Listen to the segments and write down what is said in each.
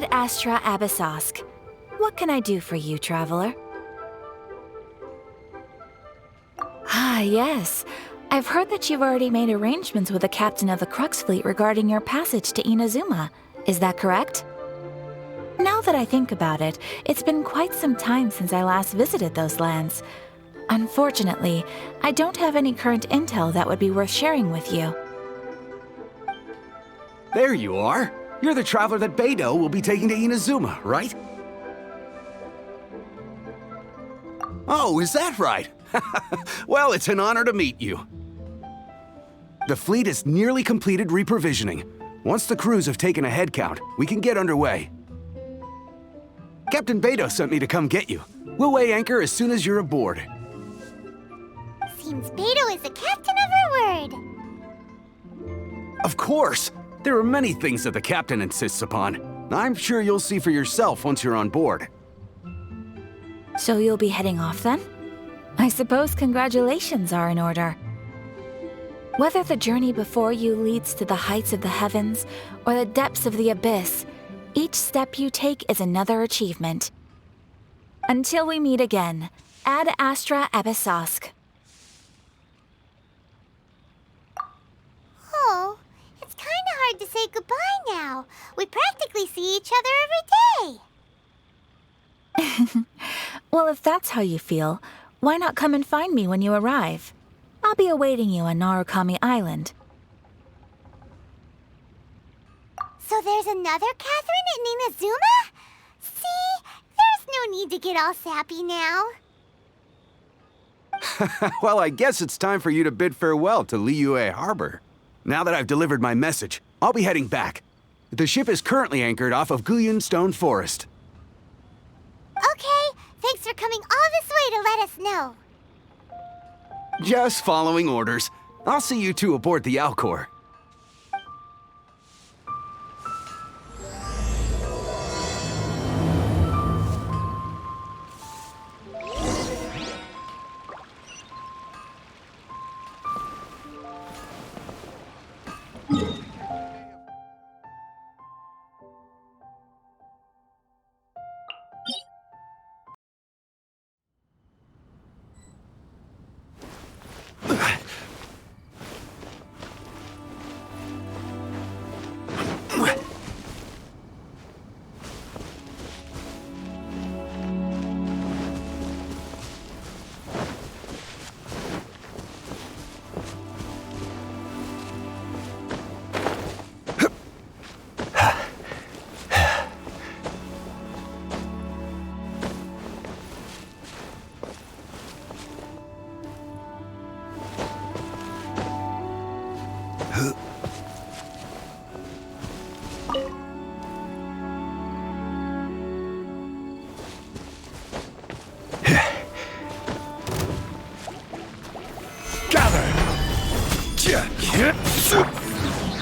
Ad Astra Abyssosk. What can I do for you, traveler? Ah, yes. I've heard that you've already made arrangements with the captain of the Crux Fleet regarding your passage to Inazuma. Is that correct? Now that I think about it, it's been quite some time since I last visited those lands. Unfortunately, I don't have any current intel that would be worth sharing with you. There you are. You're the traveler that Beidou will be taking to Inazuma, right? Oh, is that right? Well, it's an honor to meet you. The fleet has nearly completed reprovisioning. Once the crews have taken a head count, we can get underway. Captain Beidou sent me to come get you. We'll weigh anchor as soon as you're aboard. Seems Beidou is the captain of her word. Of course! There are many things that the captain insists upon. I'm sure you'll see for yourself once you're on board. So you'll be heading off then? I suppose congratulations are in order. Whether the journey before you leads to the heights of the heavens or the depths of the abyss, each step you take is another achievement. Until we meet again, Ad Astra Abyssosk. Oh, it's kinda hard to say goodbye now. We practically see each other every day. Well, if that's how you feel, why not come and find me when you arrive? I'll be awaiting you on Narukami Island. So there's another Catherine in Inazuma? See? There's no need to get all sappy now. Well, I guess it's time for you to bid farewell to Liyue Harbor. Now that I've delivered my message, I'll be heading back. The ship is currently anchored off of Guyun Stone Forest. Okay, thanks for coming all this way to let us know. Just following orders. I'll see you two aboard the Alcor.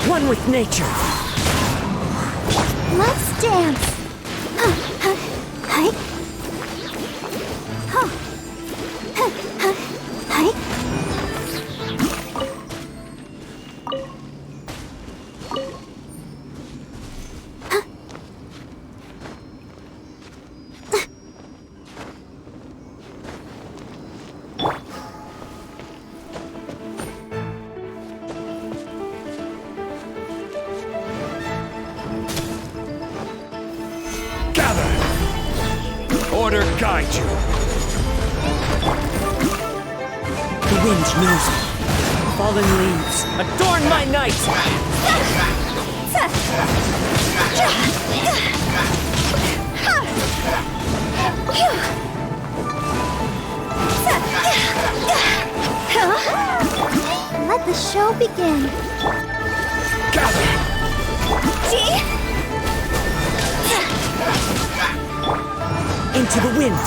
One with nature. Let's dance. Order guide you. The wind knows me. Fallen leaves, adorn my night! Let the show begin. Gather! Into the wind!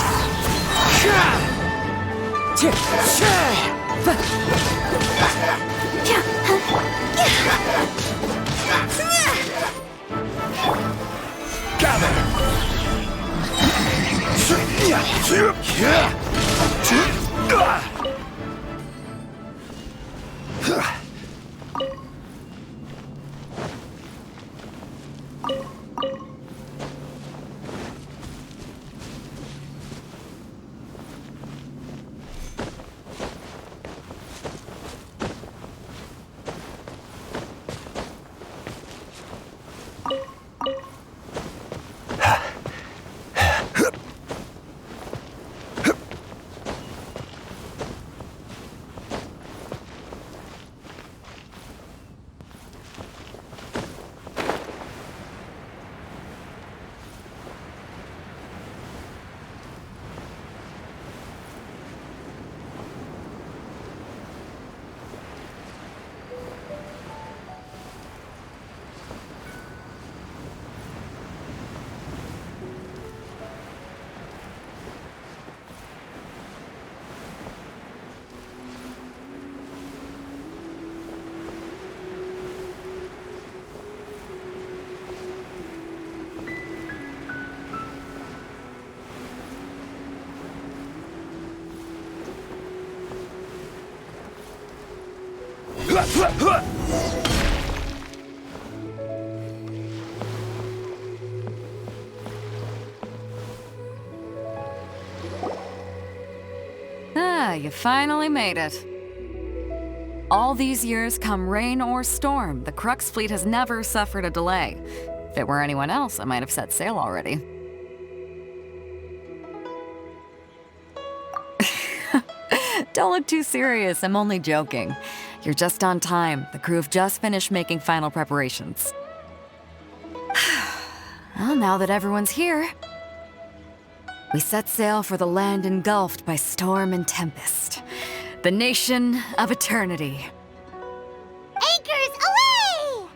Ah, you finally made it. All these years, come rain or storm, the Crux fleet has never suffered a delay. If it were anyone else, I might have set sail already. Don't look too serious, I'm only joking. You're just on time. The crew have just finished making final preparations. Well, now that everyone's here, we set sail for the land engulfed by storm and tempest. The nation of eternity. Anchors away!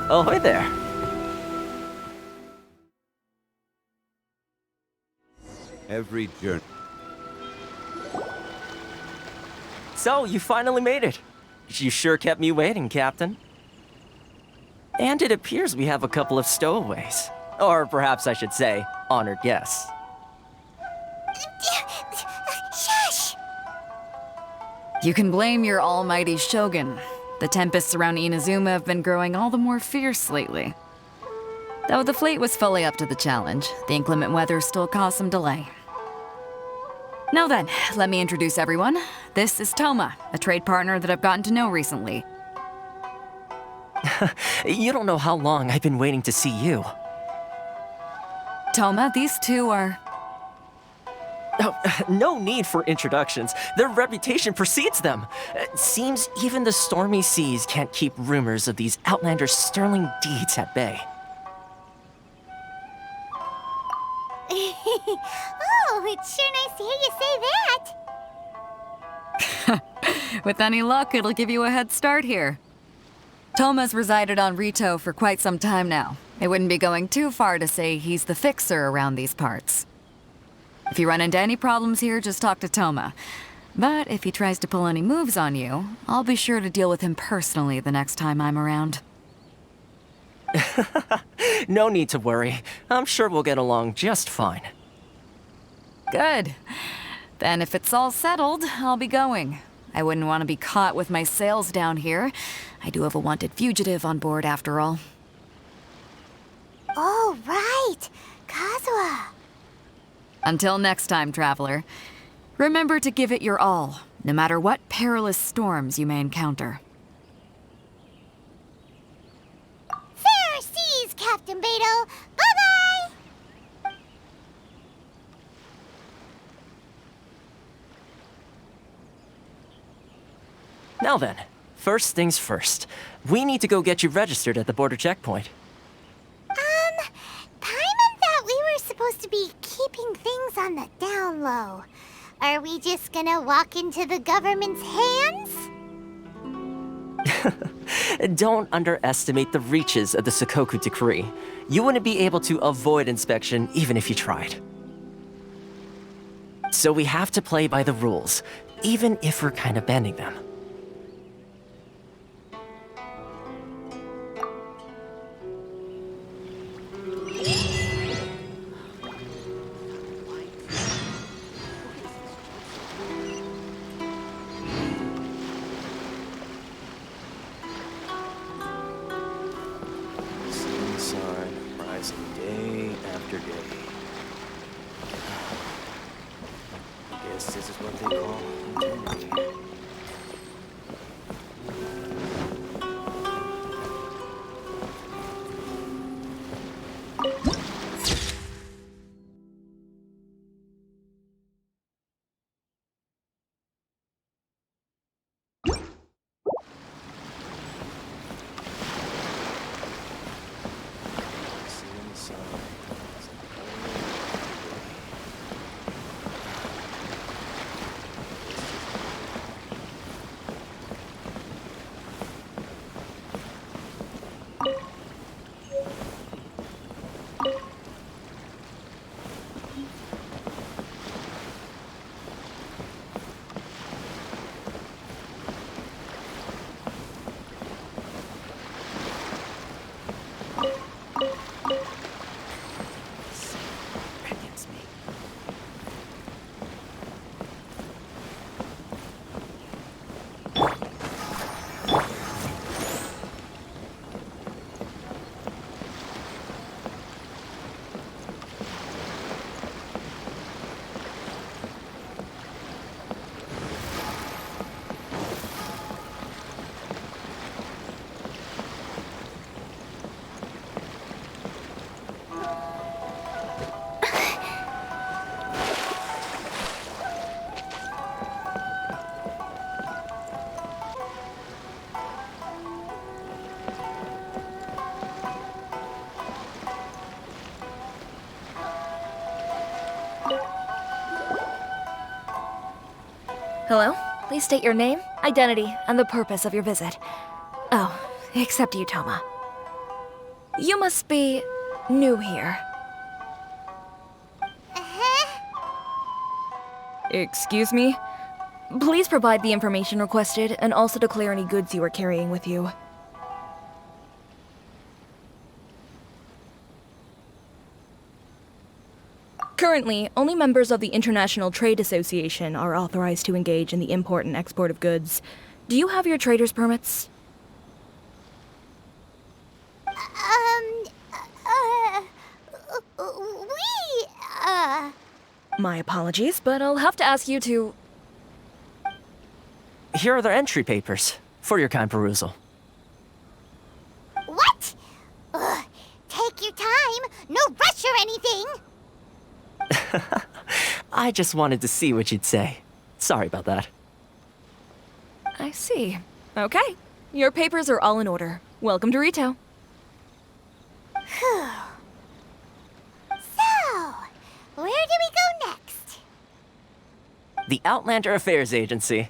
Ahoy there. Every journey. So, you finally made it. You sure kept me waiting, Captain. And it appears we have a couple of stowaways. Or perhaps I should say, honored guests. Shush! You can blame your almighty Shogun. The tempests around Inazuma have been growing all the more fierce lately. Though the fleet was fully up to the challenge, the inclement weather still caused some delay. Now then, let me introduce everyone. This is Toma, a trade partner that I've gotten to know recently. You don't know how long I've been waiting to see you. Toma, these two are... Oh, no need for introductions. Their reputation precedes them. Seems even the stormy seas can't keep rumors of these outlanders' sterling deeds at bay. Oh, it's sure nice to hear you say that. With any luck, it'll give you a head start here. Toma's resided on Rito for quite some time now. It wouldn't be going too far to say he's the fixer around these parts. If you run into any problems here, just talk to Toma. But if he tries to pull any moves on you, I'll be sure to deal with him personally the next time I'm around. No need to worry. I'm sure we'll get along just fine. Good. Then if it's all settled, I'll be going. I wouldn't want to be caught with my sails down here. I do have a wanted fugitive on board after all. Oh, right. Kazuha. Until next time, traveler, remember to give it your all, no matter what perilous storms you may encounter. Fair seas, Captain Beto. Bye-bye! Now then, first things first. We need to go get you registered at the border checkpoint. Paimon thought we were supposed to be keeping things on the down low. Are we just gonna walk into the government's hands? Don't underestimate the reaches of the Sakoku Decree. You wouldn't be able to avoid inspection even if you tried. So we have to play by the rules, even if we're kind of bending them. Sun rising day after day. I guess this is what they call eternity. Hello? Please state your name, identity, and the purpose of your visit. Oh, except you, Toma. You must be new here. Excuse me? Please provide the information requested and also declare any goods you are carrying with you. Currently, only members of the International Trade Association are authorized to engage in the import and export of goods. Do you have your trader's permits? My apologies, but I'll have to ask you to... Here are their entry papers for your kind perusal. What? Take your time. No rush or anything. I just wanted to see what you'd say. Sorry about that. I see. Okay. Your papers are all in order. Welcome to Rito. Phew. So, where do we go next? The Outlander Affairs Agency.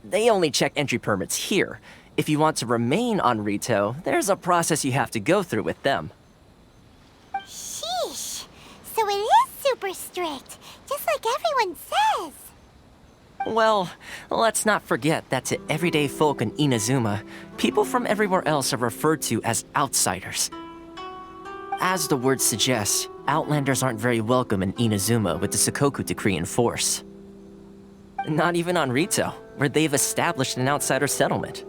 They only check entry permits here. If you want to remain on Rito, there's a process you have to go through with them. Sheesh. So it is super strict, just like everyone says. Well, let's not forget that to everyday folk in Inazuma, people from everywhere else are referred to as outsiders. As the word suggests, Outlanders aren't very welcome in Inazuma with the Sakoku Decree in force. Not even on Rito, where they've established an outsider settlement.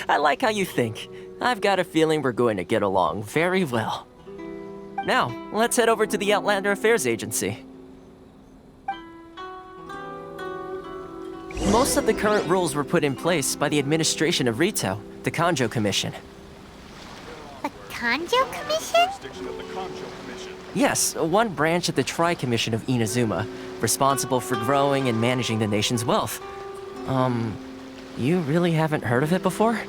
I like how you think. I've got a feeling we're going to get along very well. Now, let's head over to the Outlander Affairs Agency. Most of the current rules were put in place by the administration of Rito, the Kanjo Commission. The Kanjo Commission? Yes, one branch of the Tri-Commission of Inazuma, responsible for growing and managing the nation's wealth. You really haven't heard of it before?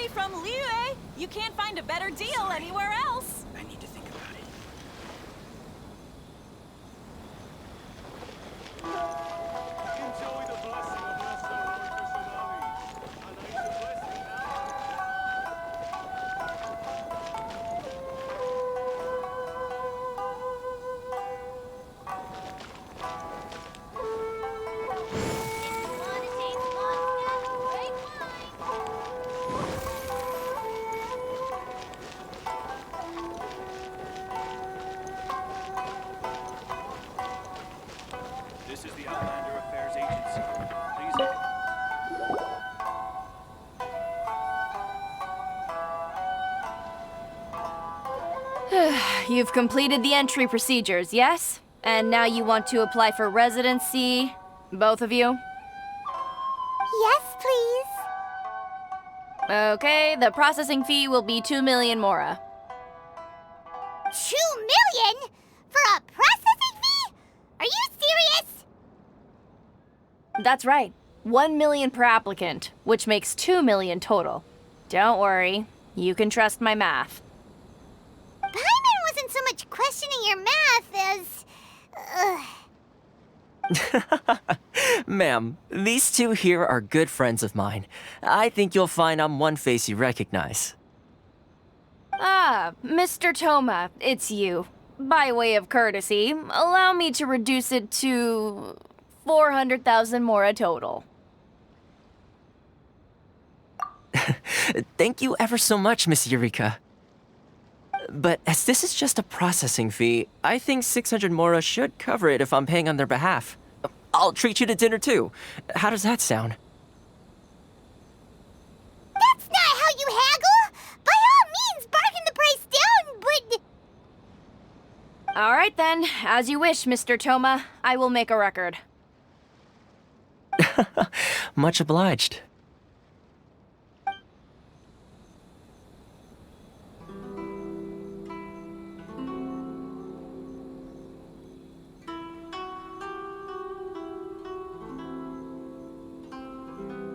entry from Liyue. You can't find a better deal anywhere else. I need to think about it. Enjoy the blessing of Master Tsunami. And I shall bless you now. This is the Outlander Affairs Agency. Please. You've completed the entry procedures, yes? And now you want to apply for residency? Both of you? Yes, please. Okay, the processing fee will be 2 million mora. 2 million? For a processing fee? Are you serious? That's right. 1 million per applicant, which makes 2 million total. Don't worry, you can trust my math. Paimon wasn't so much questioning your math as... Ma'am, these two here are good friends of mine. I think you'll find I'm one face you recognize. Ah, Mr. Toma, it's you. By way of courtesy, allow me to reduce it to 400,000 mora total. Thank you ever so much, Miss Eureka. But as this is just a processing fee, I think 600 mora should cover it if I'm paying on their behalf. I'll treat you to dinner too. How does that sound? That's not how you haggle! By all means, bargain the price down, but... All right then, as you wish, Mr. Toma. I will make a record. Much obliged.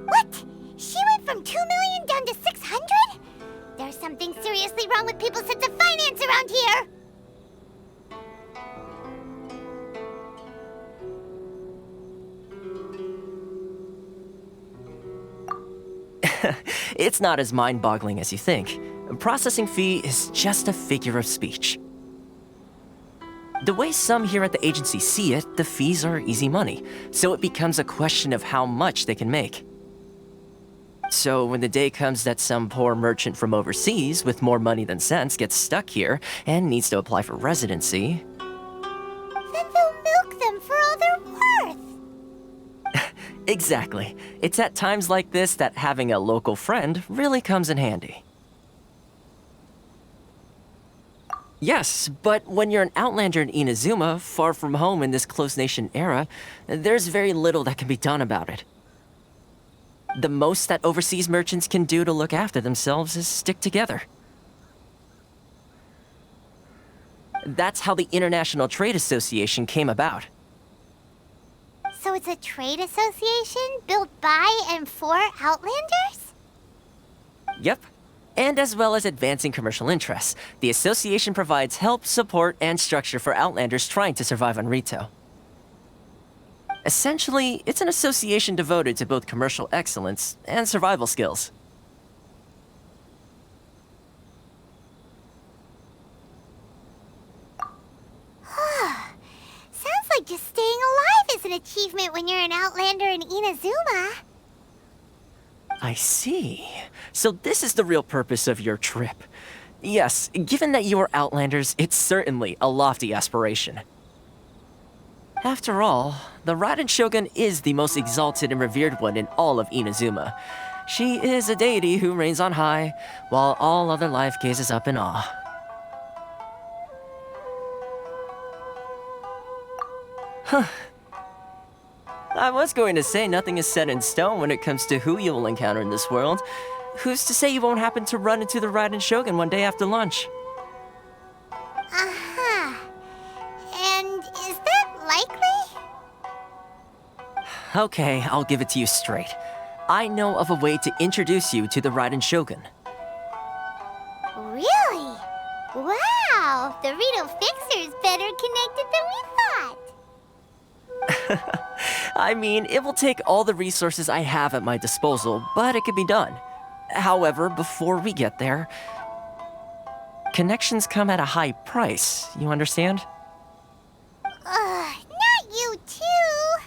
What? She went from 2 million down to 600? There's something seriously wrong with people's sense of finance around here! It's not as mind-boggling as you think. Processing fee is just a figure of speech. The way some here at the agency see it, the fees are easy money, so it becomes a question of how much they can make. So when the day comes that some poor merchant from overseas with more money than sense gets stuck here and needs to apply for residency... Then they'll milk them for all they're worth! Exactly. It's at times like this that having a local friend really comes in handy. Yes, but when you're an outlander in Inazuma, far from home in this close nation era, there's very little that can be done about it. The most that overseas merchants can do to look after themselves is stick together. That's how the International Trade Association came about. So it's a trade association built by and for Outlanders? Yep. And as well as advancing commercial interests, the association provides help, support, and structure for Outlanders trying to survive on Rito. Essentially, it's an association devoted to both commercial excellence and survival skills. Sounds like just staying alive is an achievement when you're an Outlander in Inazuma. I see. So this is the real purpose of your trip. Yes, given that you are Outlanders, it's certainly a lofty aspiration. After all, the Raiden Shogun is the most exalted and revered one in all of Inazuma. She is a deity who reigns on high, while all other life gazes up in awe. Huh. I was going to say nothing is set in stone when it comes to who you will encounter in this world. Who's to say you won't happen to run into the Raiden Shogun one day after lunch? Uh-huh. And is that likely? Okay, I'll give it to you straight. I know of a way to introduce you to the Raiden Shogun. Really? Wow, the Rito Fixer's better connected than we thought. I mean, it will take all the resources I have at my disposal, but it can be done. However, before we get there, connections come at a high price, you understand? Not you too.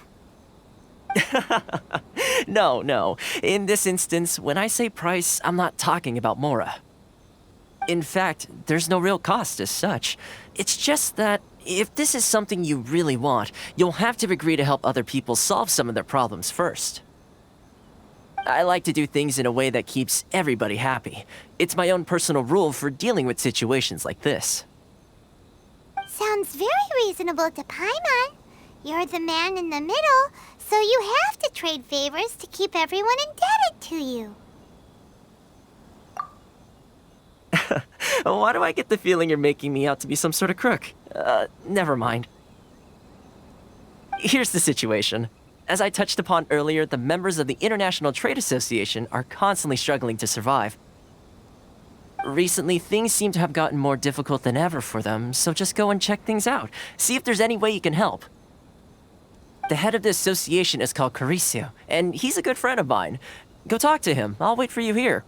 No. In this instance, when I say price, I'm not talking about Mora. In fact, there's no real cost as such. It's just that if this is something you really want, you'll have to agree to help other people solve some of their problems first. I like to do things in a way that keeps everybody happy. It's my own personal rule for dealing with situations like this. Sounds very reasonable to Paimon. You're the man in the middle, so you have to trade favors to keep everyone indebted to you. Why do I get the feeling you're making me out to be some sort of crook? Never mind. Here's the situation. As I touched upon earlier, the members of the International Trade Association are constantly struggling to survive. Recently, things seem to have gotten more difficult than ever for them, so just go and check things out. See if there's any way you can help. The head of the association is called Carisio, and he's a good friend of mine. Go talk to him. I'll wait for you here.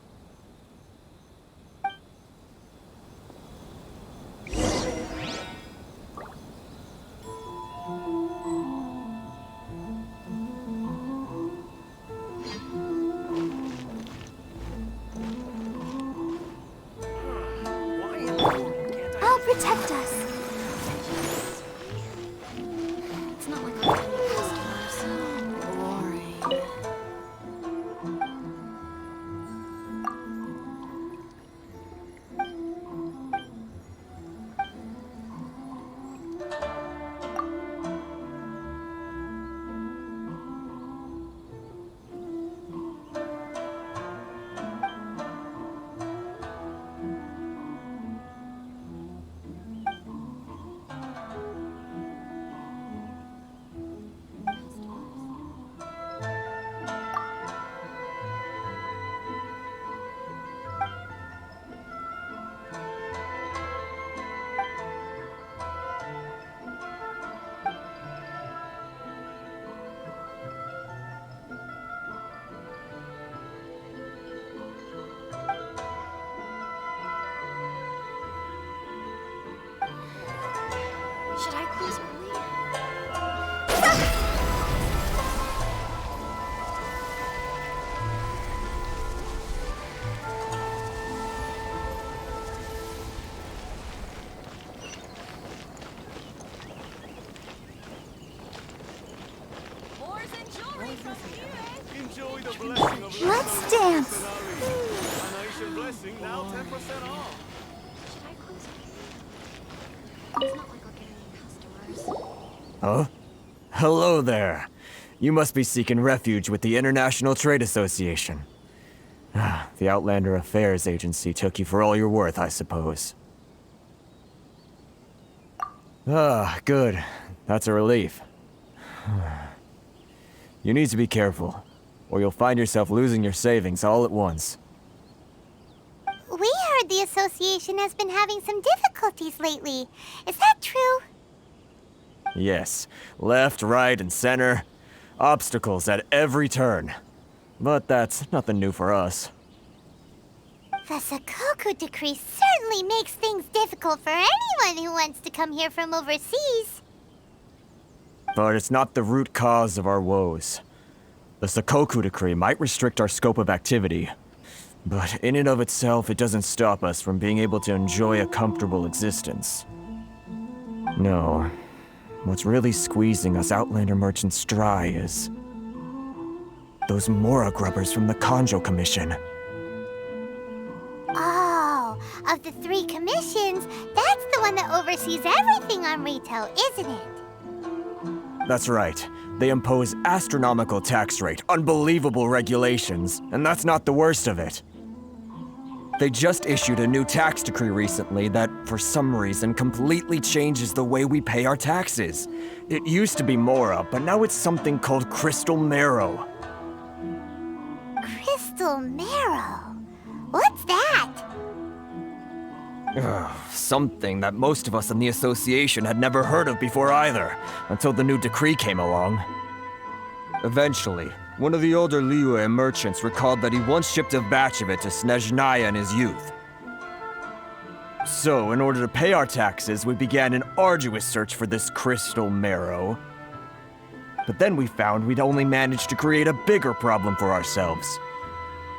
I'll protect us. It's not like we're getting customers. Boring. Should I close early? Oars and jewelry from here. Enjoy the blessing of Let's dance. An Asian blessing, now 10% off. Should I close early? It's not like we're getting any customers. Huh? Hello there. You must be seeking refuge with the International Trade Association. The Outlander Affairs Agency took you for all you're worth, I suppose. Good. That's a relief. You need to be careful, or you'll find yourself losing your savings all at once. We heard the association has been having some difficulties lately. Is that true? Yes, left, right, and center. Obstacles at every turn. But that's nothing new for us. The Sakoku decree certainly makes things difficult for anyone who wants to come here from overseas. But it's not the root cause of our woes. The Sakoku decree might restrict our scope of activity, but in and of itself, it doesn't stop us from being able to enjoy a comfortable existence. No. What's really squeezing us Outlander merchants dry is those Mora grubbers from the Kanjo Commission. Oh, of the 3 commissions, that's the one that oversees everything on retail, isn't it? That's right. They impose astronomical tax rate, unbelievable regulations, and that's not the worst of it. They just issued a new tax decree recently that, for some reason, completely changes the way we pay our taxes. It used to be Mora, but now it's something called Crystal Marrow. Crystal Marrow? What's that? Something that most of us in the association had never heard of before either, until the new decree came along. Eventually, one of the older Liyue merchants recalled that he once shipped a batch of it to Snezhnaya in his youth. So, in order to pay our taxes, we began an arduous search for this crystal marrow. But then we found we'd only managed to create a bigger problem for ourselves.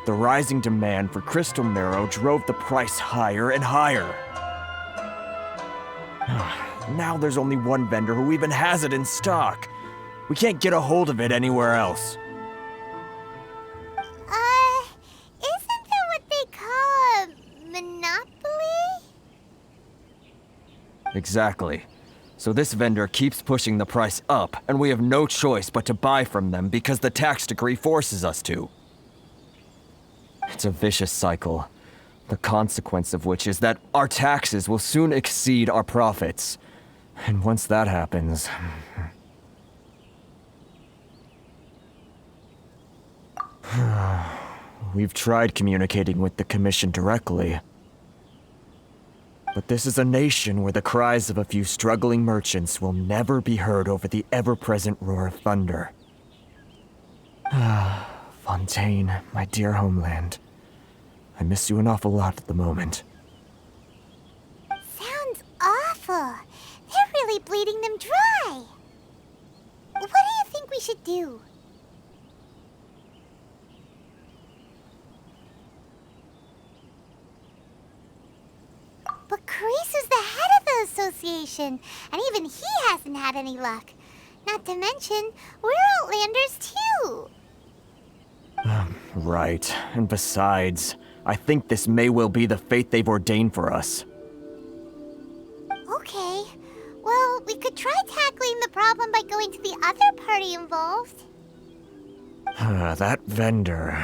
The rising demand for crystal marrow drove the price higher and higher. Now there's only one vendor who even has it in stock. We can't get a hold of it anywhere else. Isn't that what they call a monopoly? Exactly. So this vendor keeps pushing the price up, and we have no choice but to buy from them because the tax decree forces us to. It's a vicious cycle, the consequence of which is that our taxes will soon exceed our profits. And once that happens... We've tried communicating with the Commission directly. But this is a nation where the cries of a few struggling merchants will never be heard over the ever-present roar of thunder. Fontaine, my dear homeland. I miss you an awful lot at the moment. Sounds awful. They're really bleeding them dry. What do you think we should do? But Carisu's the head of the association, and even he hasn't had any luck. Not to mention, we're Outlanders too. Right. And besides, I think this may well be the fate they've ordained for us. Okay. Well, we could try tackling the problem by going to the other party involved. That vendor...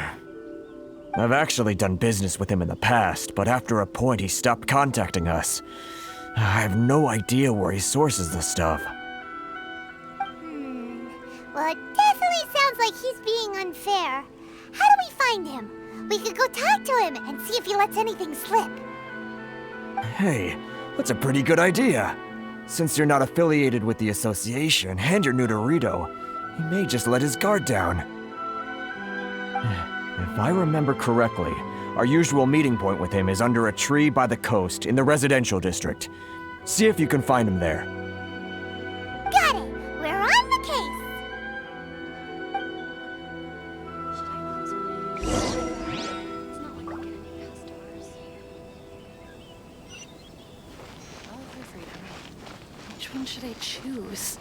I've actually done business with him in the past, but after a point he stopped contacting us. I have no idea where he sources the stuff. Well, it definitely sounds like he's being unfair. How do we find him? We could go talk to him and see if he lets anything slip. Hey, that's a pretty good idea. Since you're not affiliated with the association and you're new to Rito, he may just let his guard down. If I remember correctly, our usual meeting point with him is under a tree by the coast in the residential district. See if you can find him there. Got it! We're on the case! Which one should I choose?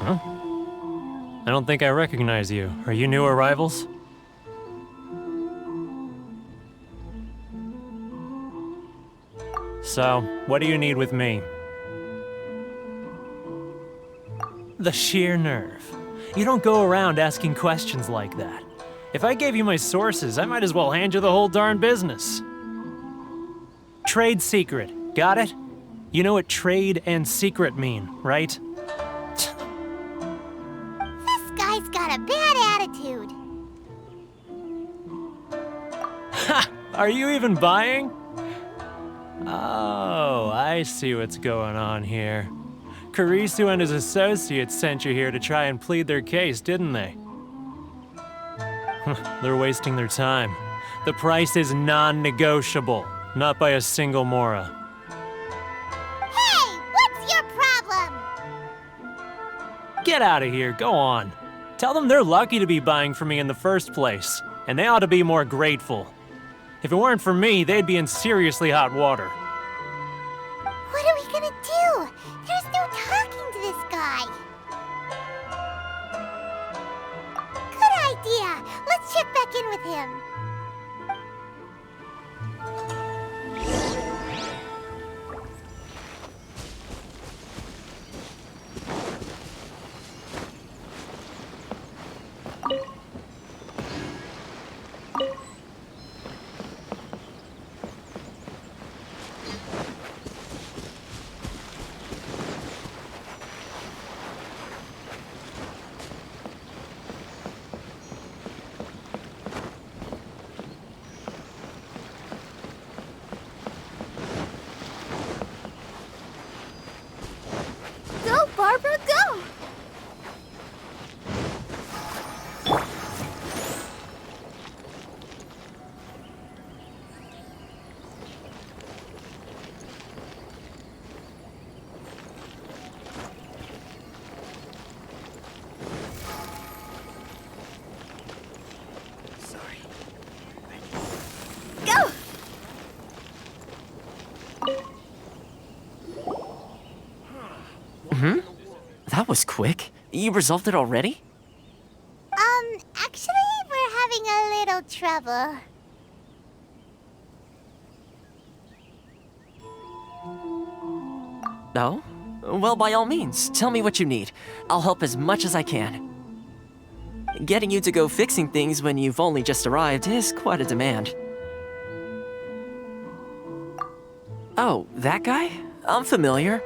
Huh? I don't think I recognize you. Are you new arrivals? So, what do you need with me? The sheer nerve. You don't go around asking questions like that. If I gave you my sources, I might as well hand you the whole darn business. Trade secret, got it? You know what trade and secret mean, right? This guy's got a bad attitude. Ha! Are you even buying? Oh, I see what's going on here. Karisu and his associates sent you here to try and plead their case, didn't they? They're wasting their time. The price is non-negotiable, not by a single Mora. Hey, what's your problem? Get out of here, go on. Tell them they're lucky to be buying from me in the first place, and they ought to be more grateful. If it weren't for me, they'd be in seriously hot water. What are we gonna do? There's no talking to this guy. Good idea. Let's check back in with him. That was quick. You resolved it already? Actually, we're having a little trouble. No? Well, by all means, tell me what you need. I'll help as much as I can. Getting you to go fixing things when you've only just arrived is quite a demand. Oh, that guy? I'm familiar.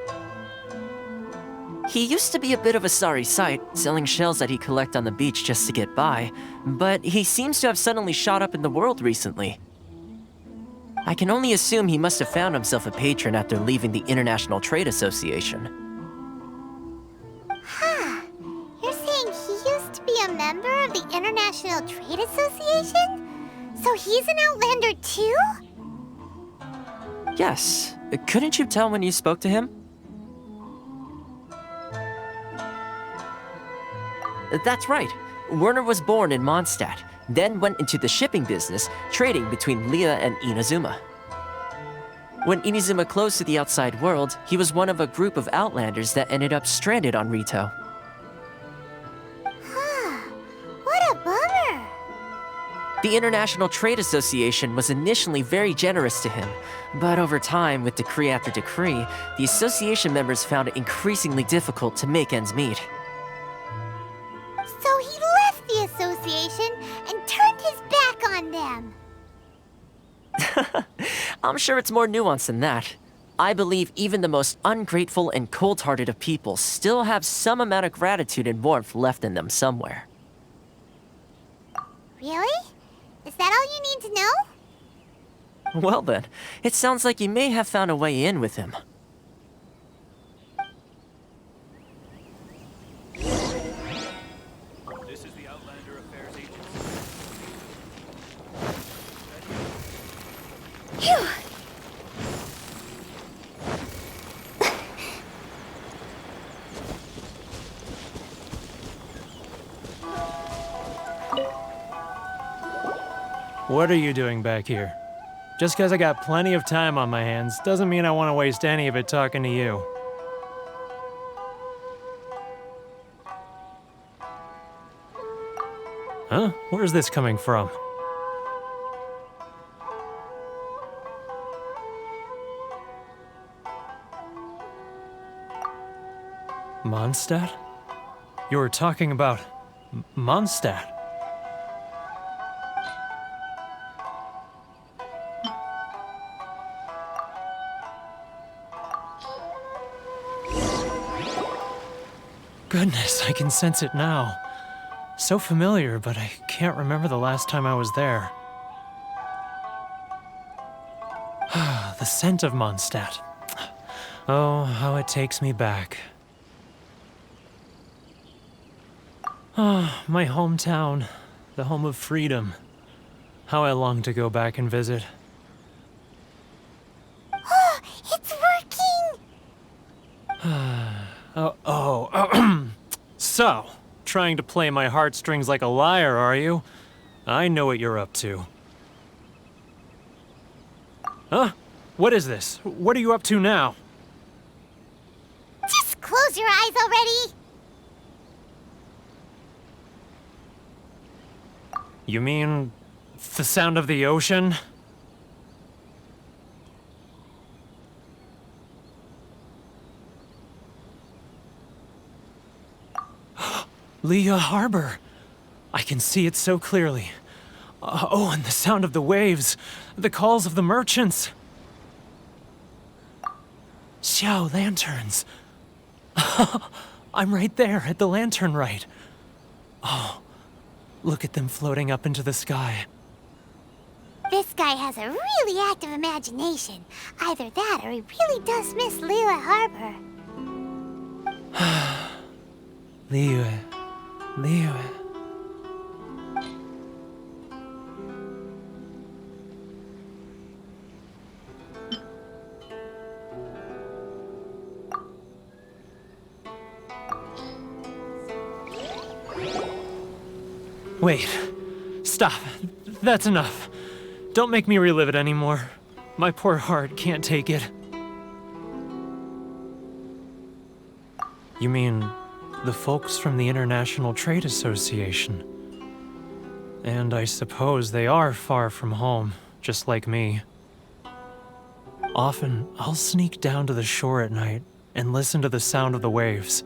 He used to be a bit of a sorry sight, selling shells that he collect on the beach just to get by, but he seems to have suddenly shot up in the world recently. I can only assume he must have found himself a patron after leaving the International Trade Association. Huh. You're saying he used to be a member of the International Trade Association? So he's an Outlander too? Yes. Couldn't you tell when you spoke to him? That's right. Werner was born in Mondstadt, then went into the shipping business, trading between Leah and Inazuma. When Inazuma closed to the outside world, he was one of a group of Outlanders that ended up stranded on Rito. Huh. What a bummer. The International Trade Association was initially very generous to him, but over time, with decree after decree, the association members found it increasingly difficult to make ends meet. So he left the association and turned his back on them. I'm sure it's more nuanced than that. I believe even the most ungrateful and cold-hearted of people still have some amount of gratitude and warmth left in them somewhere. Really? Is that all you need to know? Well then, it sounds like you may have found a way in with him. This is the Outlander Affairs Agency. Phew! What are you doing back here? Just because I got plenty of time on my hands doesn't mean I want to waste any of it talking to you. Huh? Where's this coming from? Mondstadt? You were talking about Mondstadt. Goodness, I can sense it now. So familiar, but I can't remember the last time I was there. The scent of Mondstadt. Oh, how it takes me back. Ah, my hometown, the home of freedom. How I long to go back and visit. Oh, it's working! So, trying to play my heartstrings like a liar, are you? I know what you're up to. Huh? What is this? What are you up to now? Just close your eyes already! You mean the sound of the ocean? Leah Harbor. I can see it so clearly. Oh, and the sound of the waves, the calls of the merchants. Xiao lanterns. I'm right there at the lantern right. Oh, look at them floating up into the sky. This guy has a really active imagination. Either that or he really does miss Liyue Harbor. Liyue. Wait. Stop. That's enough. Don't make me relive it anymore. My poor heart can't take it. You mean The folks from the International Trade Association. And I suppose they are far from home, just like me. Often, I'll sneak down to the shore at night and listen to the sound of the waves.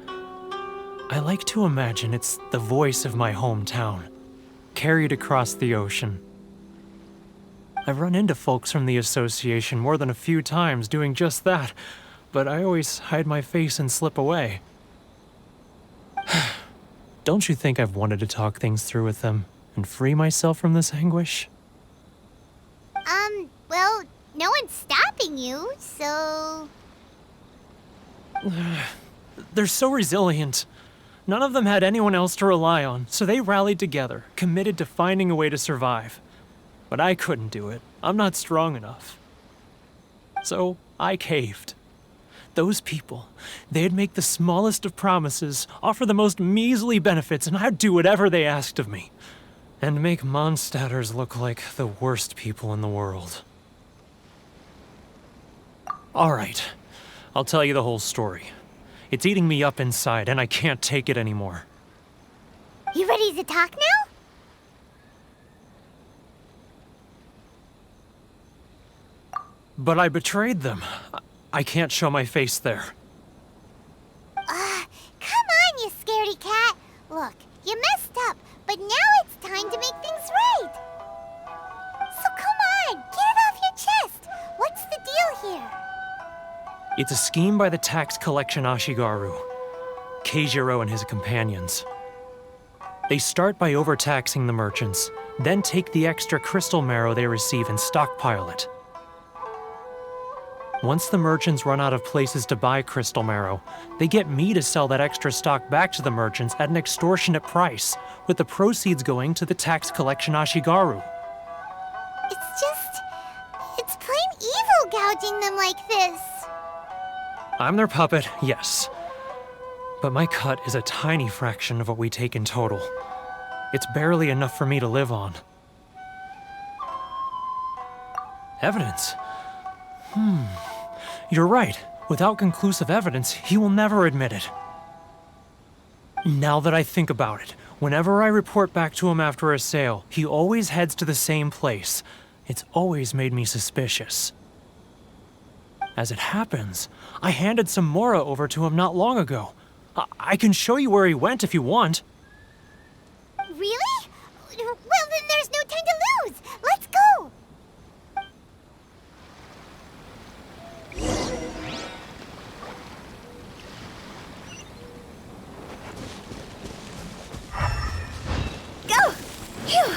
I like to imagine it's the voice of my hometown, carried across the ocean. I've run into folks from the association more than a few times doing just that, but I always hide my face and slip away. Don't you think I've wanted to talk things through with them and free myself from this anguish? Well, no one's stopping you, so... They're so resilient. None of them had anyone else to rely on, so they rallied together, committed to finding a way to survive. But I couldn't do it. I'm not strong enough. So I caved. Those people, they'd make the smallest of promises, offer the most measly benefits, and I'd do whatever they asked of me. And make Mondstadters look like the worst people in the world. All right, I'll tell you the whole story. It's eating me up inside, and I can't take it anymore. You ready to talk now? But I betrayed them. I can't show my face there. Come on, you scaredy cat. Look, you messed up, but now it's time to make things right. So come on, get it off your chest. What's the deal here? It's a scheme by the tax collection Ashigaru, Keijiro and his companions. They start by overtaxing the merchants, then take the extra crystal marrow they receive and stockpile it. Once the merchants run out of places to buy crystal marrow, they get me to sell that extra stock back to the merchants at an extortionate price, with the proceeds going to the tax collection Ashigaru. It's plain evil gouging them like this. I'm their puppet, yes. But my cut is a tiny fraction of what we take in total. It's barely enough for me to live on. Evidence? You're right. Without conclusive evidence, he will never admit it. Now that I think about it, whenever I report back to him after a sale, he always heads to the same place. It's always made me suspicious. As it happens, I handed some Mora over to him not long ago. I can show you where he went if you want. Really? Well, then there's no time to lose. Let's go. Go! Phew!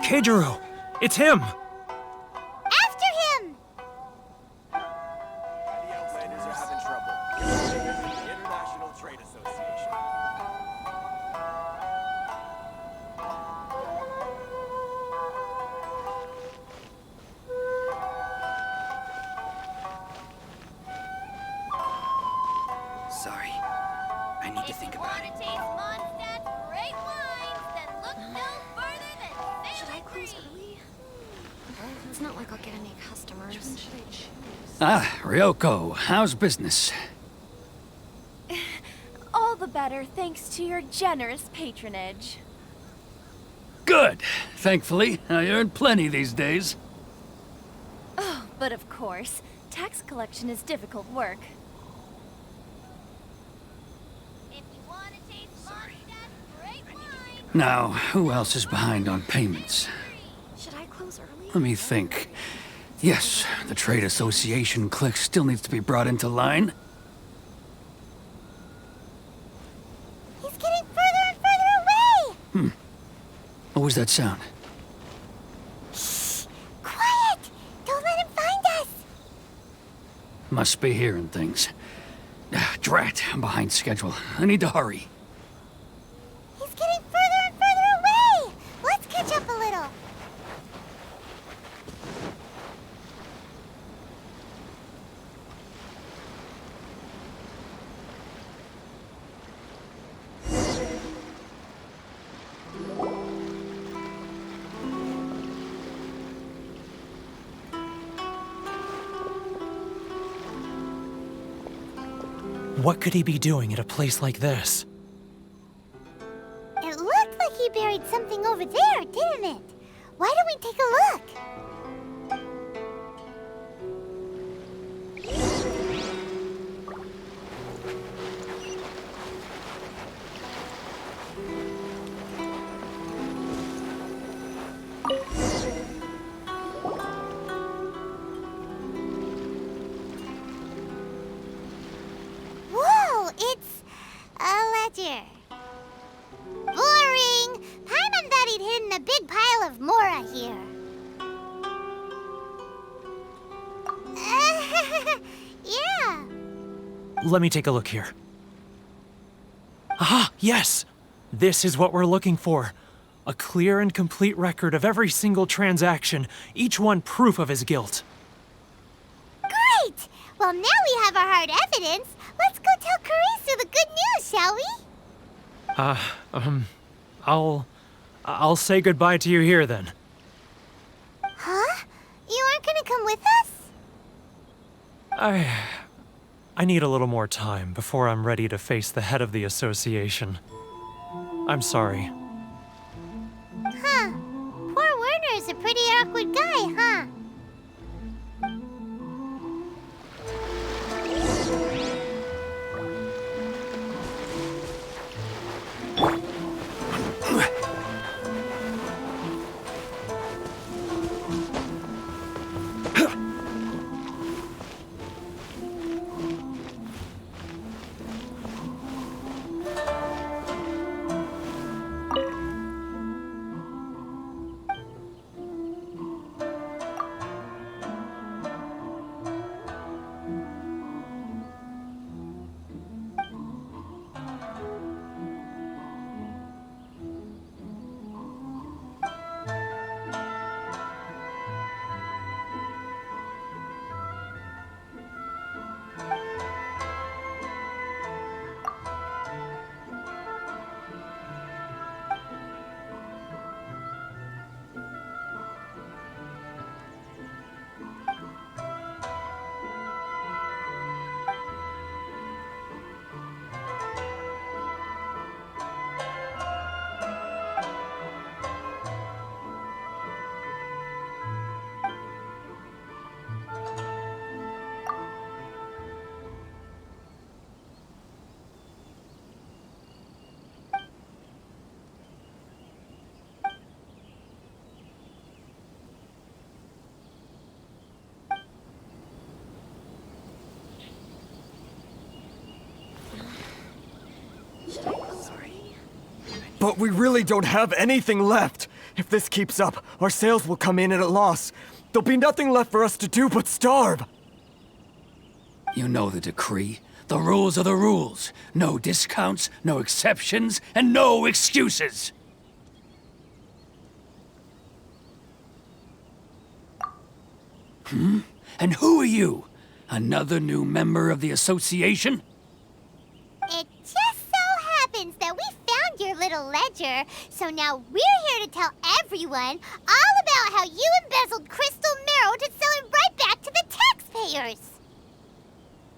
Keijiro! It's him! After him! The Outlanders are having trouble. The International Trade Association. Sorry. I need to think about it. taste Mondstadt's great wines, then look no further than Should I close early? It's not like I'll get any customers. Which one should I choose? Ah, Ryoko, how's business? All the better thanks to your generous patronage. Good. Thankfully, I earn plenty these days. Oh, but of course, tax collection is difficult work. If you want to taste Mondstadt's great wines... Now, who else is behind on payments? Should I close early? Let me think. Yes, the Trade Association clique still needs to be brought into line. He's getting further and further away! What was that sound? Shh! Quiet! Don't let him find us! Must be hearing things. Ah, drat, I'm behind schedule. I need to hurry. He's getting further and further away! Let's catch up a little. What could he be doing at a place like this? It looked like he buried something over there, didn't it? Why don't we take a look? Whoa, it's a ledger. Boring! Paimon thought he'd hidden a big pile of Mora here. Yeah. Let me take a look here. Ah, yes! This is what we're looking for. A clear and complete record of every single transaction, each one proof of his guilt. Great! Well, now we have our hard evidence. Let's go tell Kurisu the good news, shall we? I'll say goodbye to you here then. Huh? You aren't gonna come with us? I need a little more time before I'm ready to face the head of the association. I'm sorry. Huh. Poor Werner's a pretty awkward guy, huh? But we really don't have anything left. If this keeps up, our sales will come in at a loss. There'll be nothing left for us to do but starve. You know the decree. The rules are the rules. No discounts, no exceptions, and no excuses. And who are you? Another new member of the association? It just so happens that we found your little ledger, so now we're here to tell everyone all about how you embezzled crystal marrow to sell it right back to the taxpayers.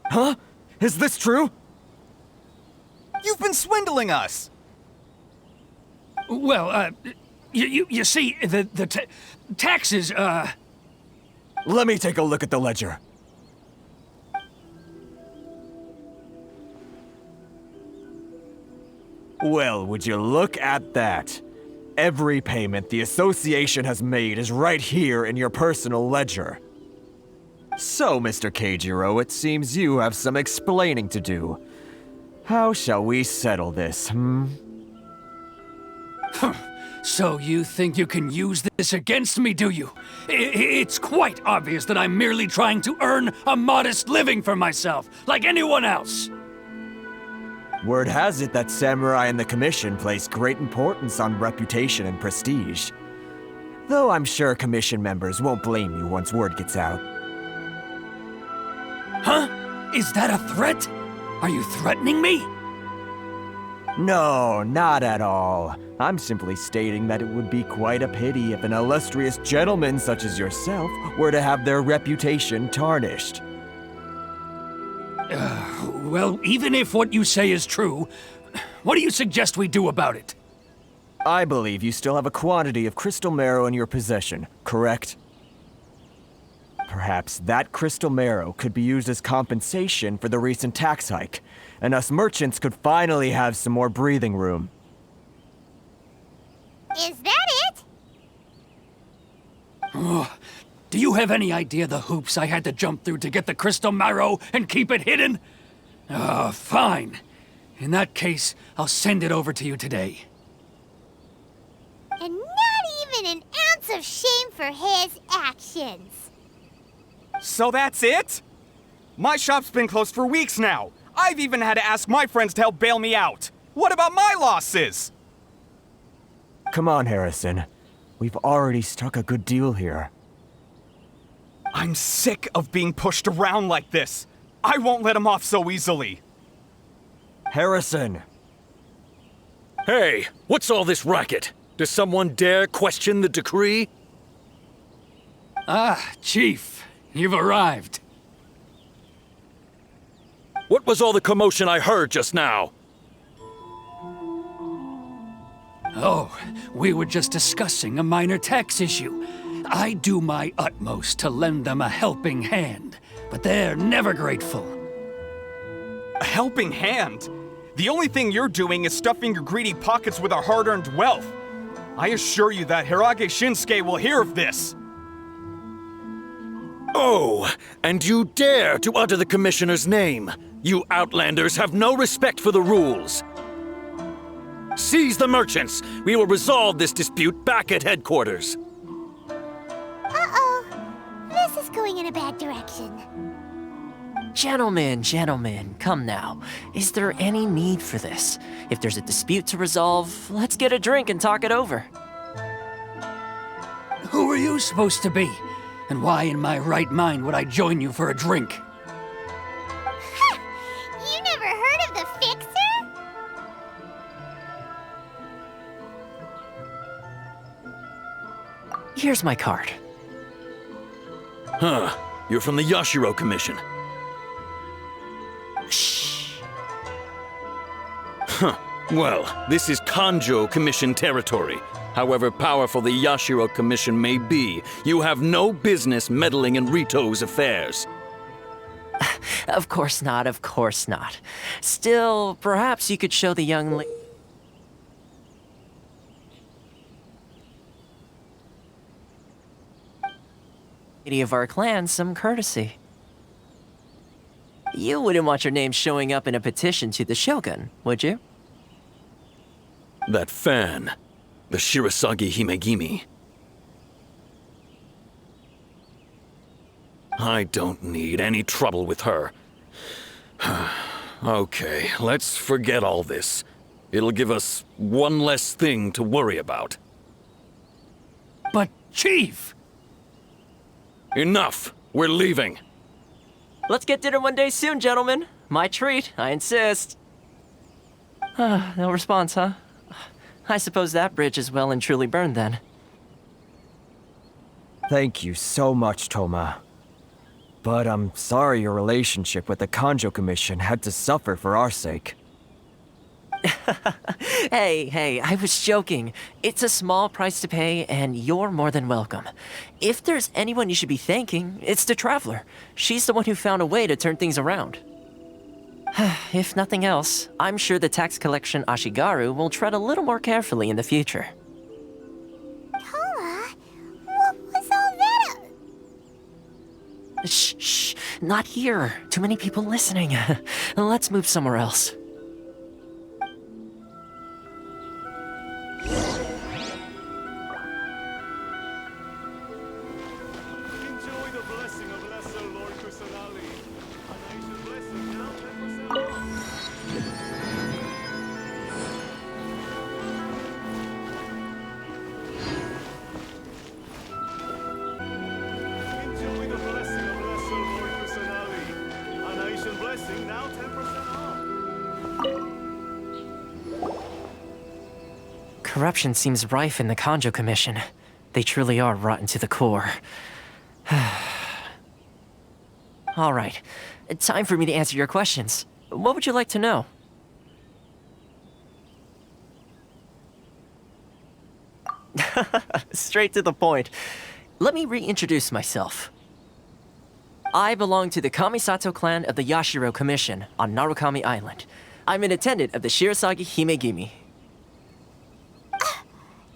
Huh? Is this true? You've been swindling us! Well, you see, the taxes, Let me take a look at the ledger. Well, would you look at that? Every payment the association has made is right here in your personal ledger. So, Mr. Keijiro, it seems you have some explaining to do. How shall we settle this, So you think you can use this against me, do you? It's quite obvious that I'm merely trying to earn a modest living for myself, like anyone else. Word has it that samurai and the commission place great importance on reputation and prestige. Though I'm sure commission members won't blame you once word gets out. Huh? Is that a threat? Are you threatening me? No, not at all. I'm simply stating that it would be quite a pity if an illustrious gentleman such as yourself were to have their reputation tarnished. Well, even if what you say is true, what do you suggest we do about it? I believe you still have a quantity of crystal marrow in your possession, correct? Perhaps that crystal marrow could be used as compensation for the recent tax hike, and us merchants could finally have some more breathing room. Is that it? Oh, do you have any idea the hoops I had to jump through to get the crystal marrow and keep it hidden? Fine. In that case, I'll send it over to you today. And not even an ounce of shame for his actions. So that's it? My shop's been closed for weeks now. I've even had to ask my friends to help bail me out. What about my losses? Come on, Harrison. We've already struck a good deal here. I'm sick of being pushed around like this. I won't let him off so easily. Harrison! Hey, what's all this racket? Does someone dare question the decree? Ah, Chief, you've arrived. What was all the commotion I heard just now? Oh, we were just discussing a minor tax issue. I do my utmost to lend them a helping hand, but they're never grateful. A helping hand? The only thing you're doing is stuffing your greedy pockets with our hard-earned wealth. I assure you that Hirage Shinsuke will hear of this. Oh, and you dare to utter the Commissioner's name. You Outlanders have no respect for the rules. Seize the merchants. We will resolve this dispute back at headquarters. Uh-oh. This is going in a bad direction. Gentlemen, come now. Is there any need for this? If there's a dispute to resolve, let's get a drink and talk it over. Who are you supposed to be? And why in my right mind would I join you for a drink? You never heard of the Fixer? Here's my card. Huh. You're from the Yashiro Commission. Shh. Huh. Well, this is Kanjo Commission territory. However powerful the Yashiro Commission may be, you have no business meddling in Rito's affairs. Of course not, of course not. Still, perhaps you could show the young lady of our clan some courtesy. You wouldn't want your name showing up in a petition to the Shogun, would you? That fan, the Shirasagi Himegimi. I don't need any trouble with her. Okay, let's forget all this. It'll give us one less thing to worry about. But, Chief! Enough! We're leaving. Let's get dinner one day soon, gentlemen. My treat, I insist. No response, huh? I suppose that bridge is well and truly burned then. Thank you so much, Toma. But I'm sorry your relationship with the Kanjo Commission had to suffer for our sake. Hey, I was joking. It's a small price to pay, and you're more than welcome. If there's anyone you should be thanking, it's the Traveler. She's the one who found a way to turn things around. If nothing else, I'm sure the tax collection Ashigaru will tread a little more carefully in the future. Toma, what was all that? Shh, not here. Too many people listening. Let's move somewhere else. Enjoy the blessing of Lesser Lord Kusanali. A nice blessing now 10% off. Enjoy the blessing of Lesser Lord Kusanali. A nice blessing now 10% off. Corruption seems rife in the Kanjo Commission. They truly are rotten to the core. All right. Time for me to answer your questions. What would you like to know? Straight to the point. Let me reintroduce myself. I belong to the Kamisato clan of the Yashiro Commission on Narukami Island. I'm an attendant of the Shirasagi Himegimi.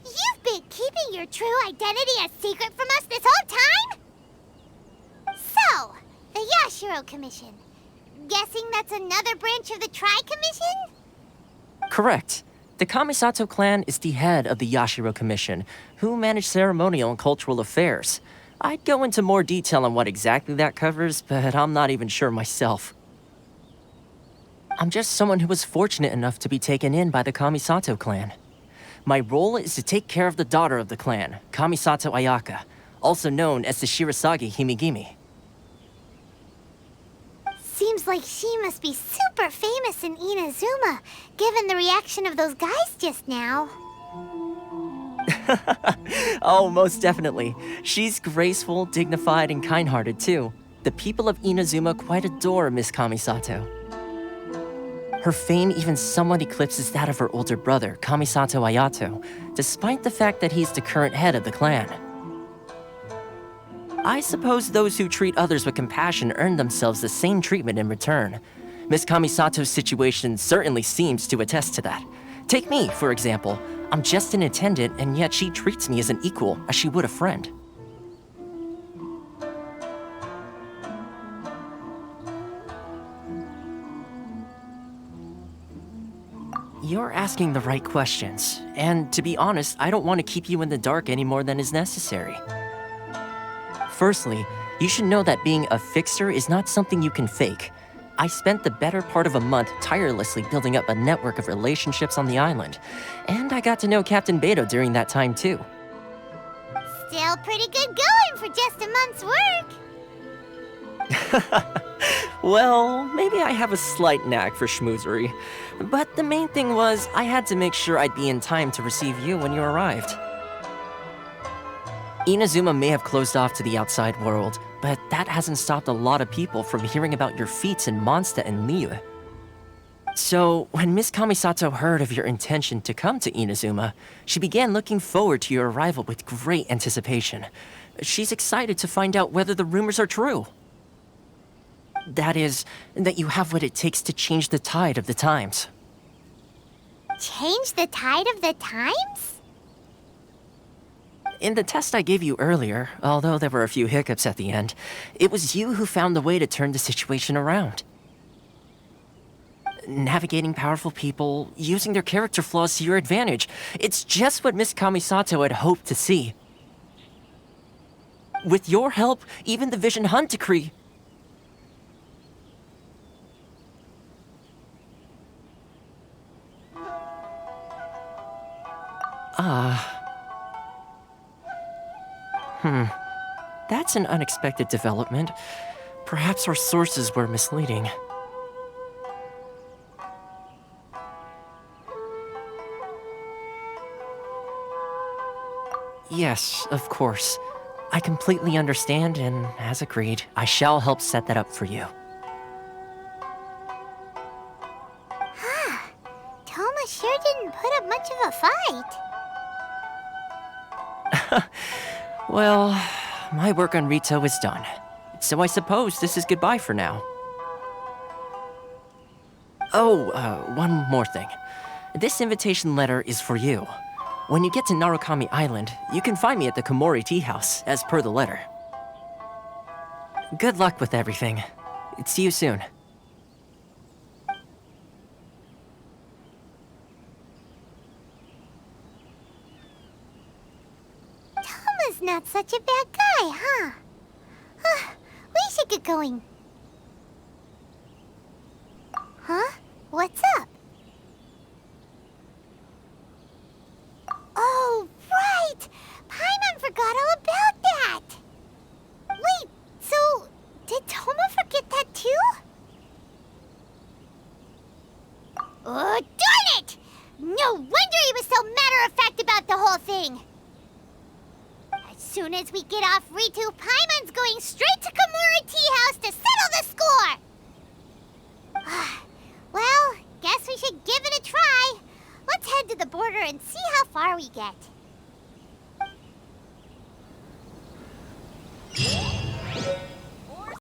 You've been keeping your true identity a secret from us this whole time? So, the Yashiro Commission. Guessing that's another branch of the Tri-Commission? Correct. The Kamisato clan is the head of the Yashiro Commission, who manage ceremonial and cultural affairs. I'd go into more detail on what exactly that covers, but I'm not even sure myself. I'm just someone who was fortunate enough to be taken in by the Kamisato clan. My role is to take care of the daughter of the clan, Kamisato Ayaka, also known as the Shirasagi Himegimi. Seems like she must be super famous in Inazuma, given the reaction of those guys just now. Oh, most definitely. She's graceful, dignified, and kind-hearted too. The people of Inazuma quite adore Miss Kamisato. Her fame even somewhat eclipses that of her older brother, Kamisato Ayato, despite the fact that he's the current head of the clan. I suppose those who treat others with compassion earn themselves the same treatment in return. Miss Kamisato's situation certainly seems to attest to that. Take me, for example. I'm just an attendant, and yet she treats me as an equal, as she would a friend. You're asking the right questions, and to be honest, I don't want to keep you in the dark any more than is necessary. Firstly, you should know that being a fixer is not something you can fake. I spent the better part of a month tirelessly building up a network of relationships on the island, and I got to know Captain Beto during that time too. Still pretty good going for just a month's work. Well, maybe I have a slight knack for schmoozery, but the main thing was I had to make sure I'd be in time to receive you when you arrived. Inazuma may have closed off to the outside world, but that hasn't stopped a lot of people from hearing about your feats in Mondstadt and Liyue. So, when Miss Kamisato heard of your intention to come to Inazuma, she began looking forward to your arrival with great anticipation. She's excited to find out whether the rumors are true. That is, that you have what it takes to change the tide of the times. Change the tide of the times? In the test I gave you earlier, although there were a few hiccups at the end, it was you who found the way to turn the situation around. Navigating powerful people, using their character flaws to your advantage, it's just what Miss Kamisato had hoped to see. With your help, even the Vision Hunt Decree... That's an unexpected development. Perhaps our sources were misleading. Yes, of course. I completely understand, and as agreed, I shall help set that up for you. Toma sure didn't put up much of a fight. Well, my work on Rito is done. So I suppose this is goodbye for now. Oh, one more thing. This invitation letter is for you. When you get to Narukami Island, you can find me at the Komori Tea House, as per the letter. Good luck with everything. See you soon. Toma's not such a bad guy, huh? We should get going. Huh? What's up? Oh, right! Paimon forgot all about that! Wait, so did Toma forget that too? Oh, darn it! No wonder he was so matter-of-fact about the whole thing! As soon as we get off Ritu, Paimon's going straight to Komori Tea